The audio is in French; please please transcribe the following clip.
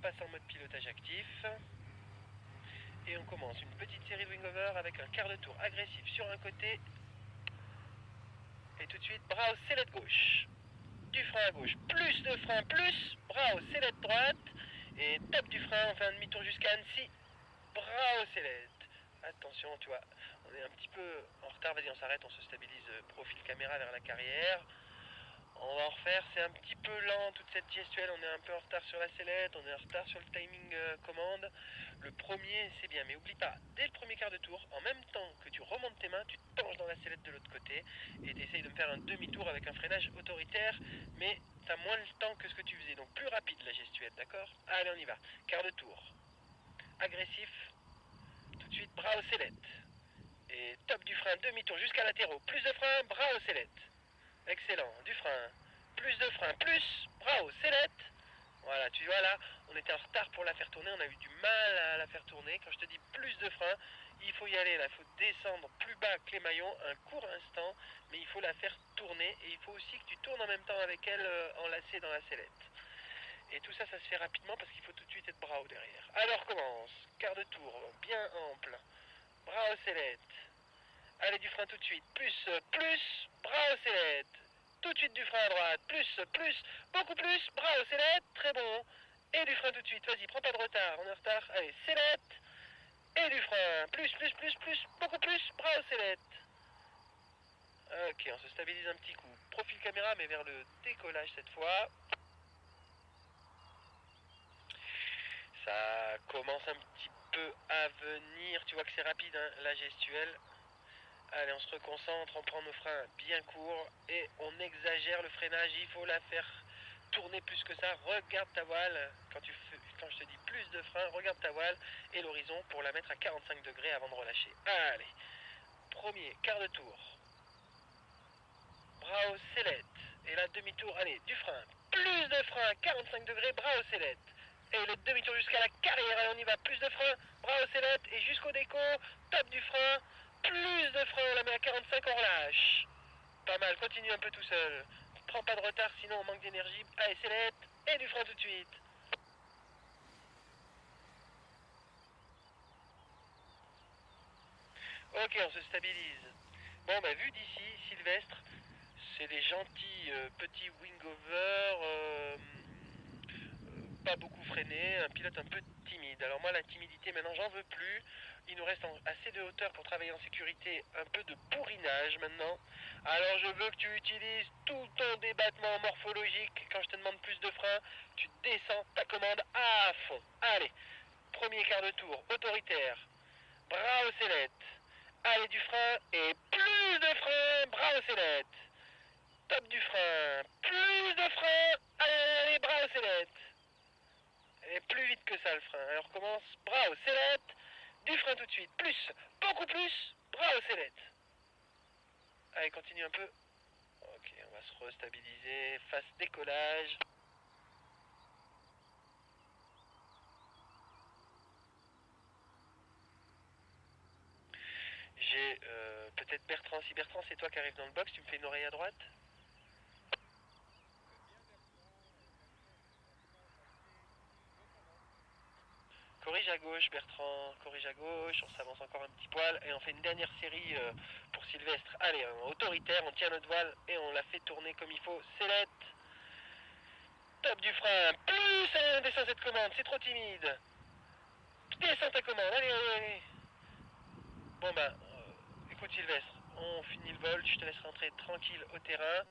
passe en mode pilotage actif. Et on commence une petite série de wing-over avec un quart de tour agressif sur un côté. Et tout de suite, bras au sellette gauche. Du frein à gauche, plus de frein, plus, bras au sellette droite. Et top du frein, on fait un demi-tour jusqu'à Annecy. Bras au sellette. Attention, tu vois, on est un petit peu en retard, vas-y on s'arrête, on se stabilise profil caméra vers la carrière. On va en refaire, c'est un petit peu lent toute cette gestuelle, on est un peu en retard sur la sellette, on est en retard sur le timing commande. Le premier c'est bien, mais oublie pas, dès le premier quart de tour, en même temps que tu remontes tes mains, tu te penches dans la sellette de l'autre côté et tu essayes de me faire un demi-tour avec un freinage autoritaire, mais tu as moins le temps que ce que tu faisais, donc plus rapide la gestuelle, d'accord? Allez on y va, quart de tour, agressif, tout de suite bras aux sellettes, et top du frein, demi-tour jusqu'à latéraux, plus de frein, bras aux sellettes. Excellent, du frein, plus de frein, plus, bravo, sellette. Voilà, tu vois là, on était en retard pour la faire tourner, on a eu du mal à la faire tourner. Quand je te dis plus de frein, il faut y aller là, il faut descendre plus bas que les maillons, un court instant, mais il faut la faire tourner et il faut aussi que tu tournes en même temps avec elle enlacée dans la sellette. Et tout ça, ça se fait rapidement parce qu'il faut tout de suite être bras haut derrière. Alors commence, quart de tour, bien ample, bras aux sellettes. Allez du frein tout de suite, plus, bras aux sellettes. Tout de suite du frein à droite, plus, beaucoup plus, bras aux sellettes, très bon. Et du frein tout de suite, vas-y, prends pas de retard, on est en retard. Allez, sellette. Et du frein, plus, beaucoup plus, bras aux sellettes. Ok, on se stabilise un petit coup. Profil caméra, mais vers le décollage cette fois. Ça commence un petit peu à venir, tu vois que c'est rapide, hein, la gestuelle. Allez, on se reconcentre, on prend nos freins bien courts et on exagère le freinage. Il faut la faire tourner plus que ça. Regarde ta voile. Quand je te dis plus de frein, regarde ta voile et l'horizon pour la mettre à 45 degrés avant de relâcher. Allez, premier quart de tour. Bras aux sellettes. Et là, demi-tour, allez, du frein. Plus de frein, 45 degrés, bras aux sellettes. Et le demi-tour jusqu'à la carrière, allez, on y va. Plus de frein, bras aux sellettes et jusqu'au déco. Top du frein. Plus de frein, on la met à 45, on relâche. Pas mal, continue un peu tout seul. Prends pas de retard, sinon on manque d'énergie. Allez, sellette, et du frein tout de suite. Ok, on se stabilise. Bon, bah vu d'ici, Sylvestre, c'est des gentils petits wing-over, pas beaucoup freinés, un pilote un peu timide. Alors moi, la timidité, maintenant, j'en veux plus. Il nous reste assez de hauteur pour travailler en sécurité, un peu de bourrinage maintenant. Alors je veux que tu utilises tout ton débattement morphologique. Quand je te demande plus de frein, tu descends ta commande à fond. Allez, premier quart de tour, autoritaire, bras aux sellettes. Allez du frein et plus de frein, bras aux sellettes. Top du frein, plus de frein, allez, bras aux sellettes. Et plus vite que ça le frein. Alors commence, bras aux sellettes, du frein tout de suite, plus, beaucoup plus, bras aux sellettes. Allez, continue un peu. Ok, on va se restabiliser, face décollage. J'ai peut-être Bertrand. Si Bertrand, c'est toi qui arrives dans le box, tu me fais une oreille à droite. Corrige à gauche, Bertrand, corrige à gauche, on s'avance encore un petit poil et on fait une dernière série pour Sylvestre. Allez, autoritaire, on tient notre voile et on la fait tourner comme il faut. Sellette, top du frein, plus, allez, descends cette commande, c'est trop timide. Descends ta commande, allez, allez, allez. Bon bah, écoute Sylvestre, on finit le vol, je te laisse rentrer tranquille au terrain.